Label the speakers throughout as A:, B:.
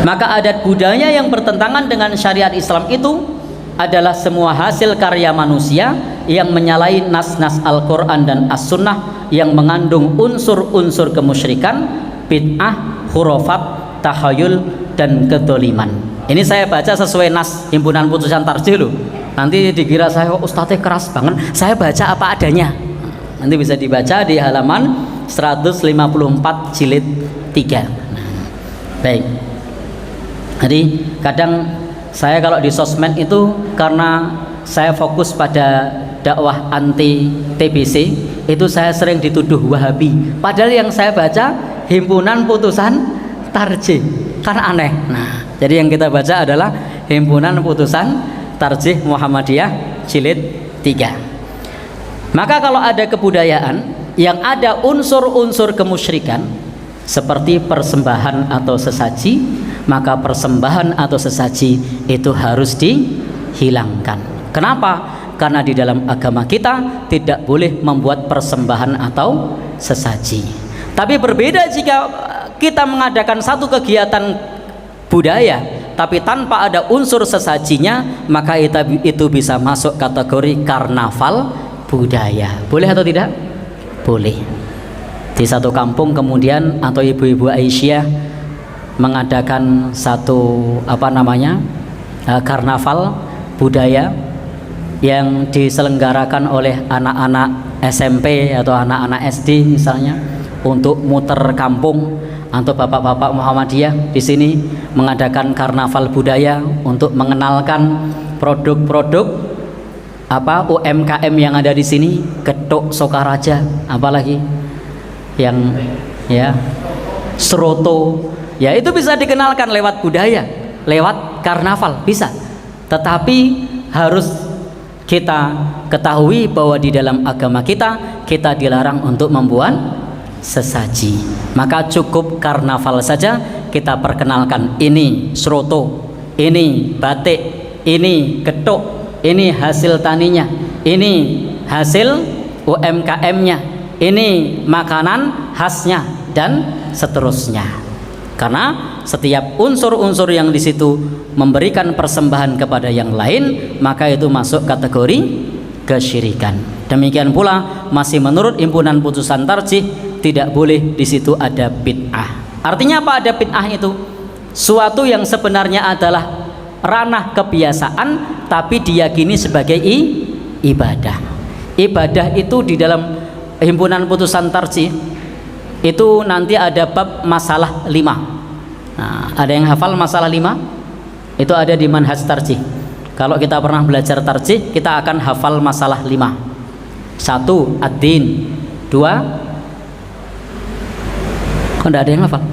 A: Maka adat budaya yang bertentangan dengan syariat Islam itu adalah semua hasil karya manusia yang menyalahi nas-nas Al-Quran dan As-Sunnah yang mengandung unsur-unsur kemusyrikan, bid'ah, khurafat, takhayul, dan kedoliman. Ini saya baca sesuai nas himpunan putusan tarjih loh. Nanti dikira saya ustadznya keras banget. Saya baca apa adanya. Nanti bisa dibaca di halaman 154 jilid 3. Baik. Jadi kadang saya kalau di sosmed itu karena saya fokus pada dakwah anti TBC, itu saya sering dituduh Wahabi. Padahal yang saya baca himpunan putusan tarjih, kan aneh. Nah, jadi yang kita baca adalah himpunan putusan tarjih Muhammadiyah jilid 3. Maka kalau ada kebudayaan yang ada unsur-unsur kemusyrikan seperti persembahan atau sesaji, maka persembahan atau sesaji itu harus dihilangkan. Kenapa? Karena di dalam agama kita tidak boleh membuat persembahan atau sesaji. Tapi berbeda jika kita mengadakan satu kegiatan budaya tapi tanpa ada unsur sesajinya, maka itu bisa masuk kategori karnaval budaya. Boleh atau tidak? Boleh. Di satu kampung kemudian atau ibu-ibu Aisyah mengadakan satu karnaval budaya yang diselenggarakan oleh anak-anak SMP atau anak-anak SD misalnya untuk muter kampung, atau bapak-bapak Muhammadiyah di sini mengadakan karnaval budaya untuk mengenalkan produk-produk UMKM yang ada di sini, getuk Sokaraja, apalagi yang seroto, ya itu bisa dikenalkan lewat budaya, lewat karnaval bisa. Tetapi harus kita ketahui bahwa di dalam agama kita dilarang untuk membuat sesaji. Maka cukup karnaval saja kita perkenalkan, ini seroto, ini batik, ini getuk, ini hasil taninya, ini hasil UMKM-nya, ini makanan khasnya, dan seterusnya. Karena setiap unsur-unsur yang di situ memberikan persembahan kepada yang lain, maka itu masuk kategori kesyirikan. Demikian pula masih menurut himpunan putusan tarjih tidak boleh di situ ada bid'ah. Artinya apa ada bid'ah itu? Suatu yang sebenarnya adalah ranah kebiasaan tapi diyakini sebagai ibadah. Ibadah itu di dalam himpunan putusan tarjih itu nanti ada bab masalah 5. Nah, ada yang hafal masalah 5? Itu ada di manhaj tarjih. Kalau kita pernah belajar tarjih, kita akan hafal masalah 5. 1. Ad-din. 2. Kok enggak ada yang hafal?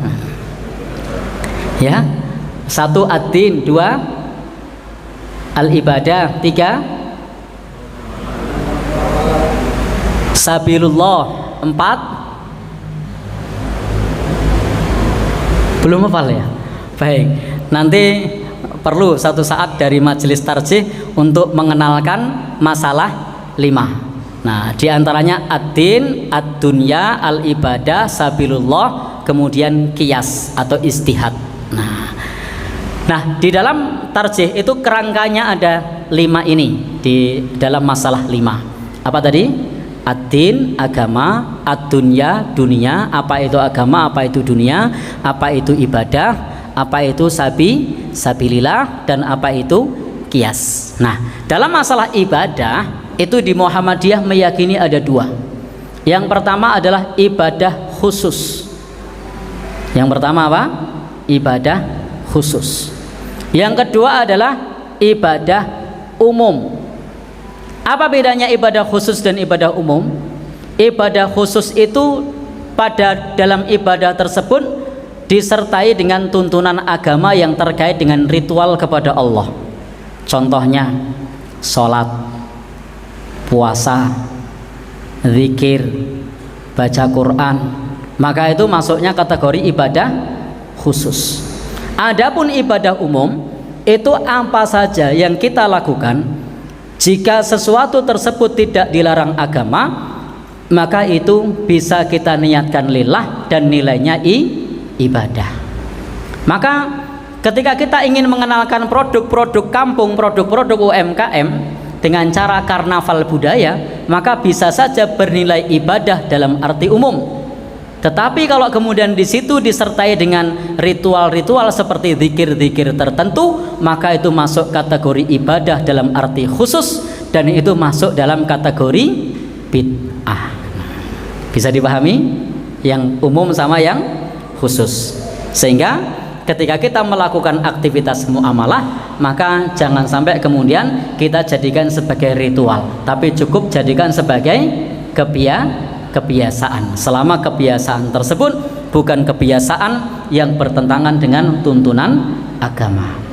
A: Ya. 1. Ad-din. 2. Al-ibadah. 3. Sabilullah. 4. Belum hafal ya? Baik, nanti perlu satu saat dari majelis tarjih untuk mengenalkan masalah 5. Nah, diantaranya ad-din, ad-dunya, al-ibadah, sabilullah, kemudian qiyas atau istihad. Nah, di dalam tarjih itu kerangkanya ada 5 ini di dalam masalah 5. Apa tadi? Ad-din, agama, ad-dunya, dunia, apa itu agama, apa itu dunia, apa itu ibadah, apa itu sabilillah, dan apa itu qiyas. Nah, dalam masalah ibadah itu di Muhammadiyah meyakini ada 2. Yang pertama adalah ibadah khusus. Yang pertama apa? Ibadah khusus. Yang kedua adalah ibadah umum. Apa bedanya ibadah khusus dan ibadah umum? Ibadah khusus itu pada dalam ibadah tersebut disertai dengan tuntunan agama yang terkait dengan ritual kepada Allah. Contohnya sholat, puasa, zikir, baca Quran. Maka itu masuknya kategori ibadah khusus. Adapun ibadah umum itu apa saja yang kita lakukan, jika sesuatu tersebut tidak dilarang agama, maka itu bisa kita niatkan lillah dan nilainya ibadah. Maka Ketika kita ingin mengenalkan produk-produk kampung, produk-produk UMKM dengan cara karnaval budaya, maka bisa saja bernilai ibadah dalam arti umum. Tetapi kalau kemudian di situ disertai dengan ritual-ritual seperti zikir-zikir tertentu, maka itu masuk kategori ibadah dalam arti khusus, dan itu masuk dalam kategori bid'ah. Bisa dipahami? Yang umum sama yang khusus. Sehingga ketika kita melakukan aktivitas muamalah, maka jangan sampai kemudian kita jadikan sebagai ritual, tapi cukup jadikan sebagai kebiasaan. Selama kebiasaan tersebut bukan kebiasaan yang bertentangan dengan tuntunan agama.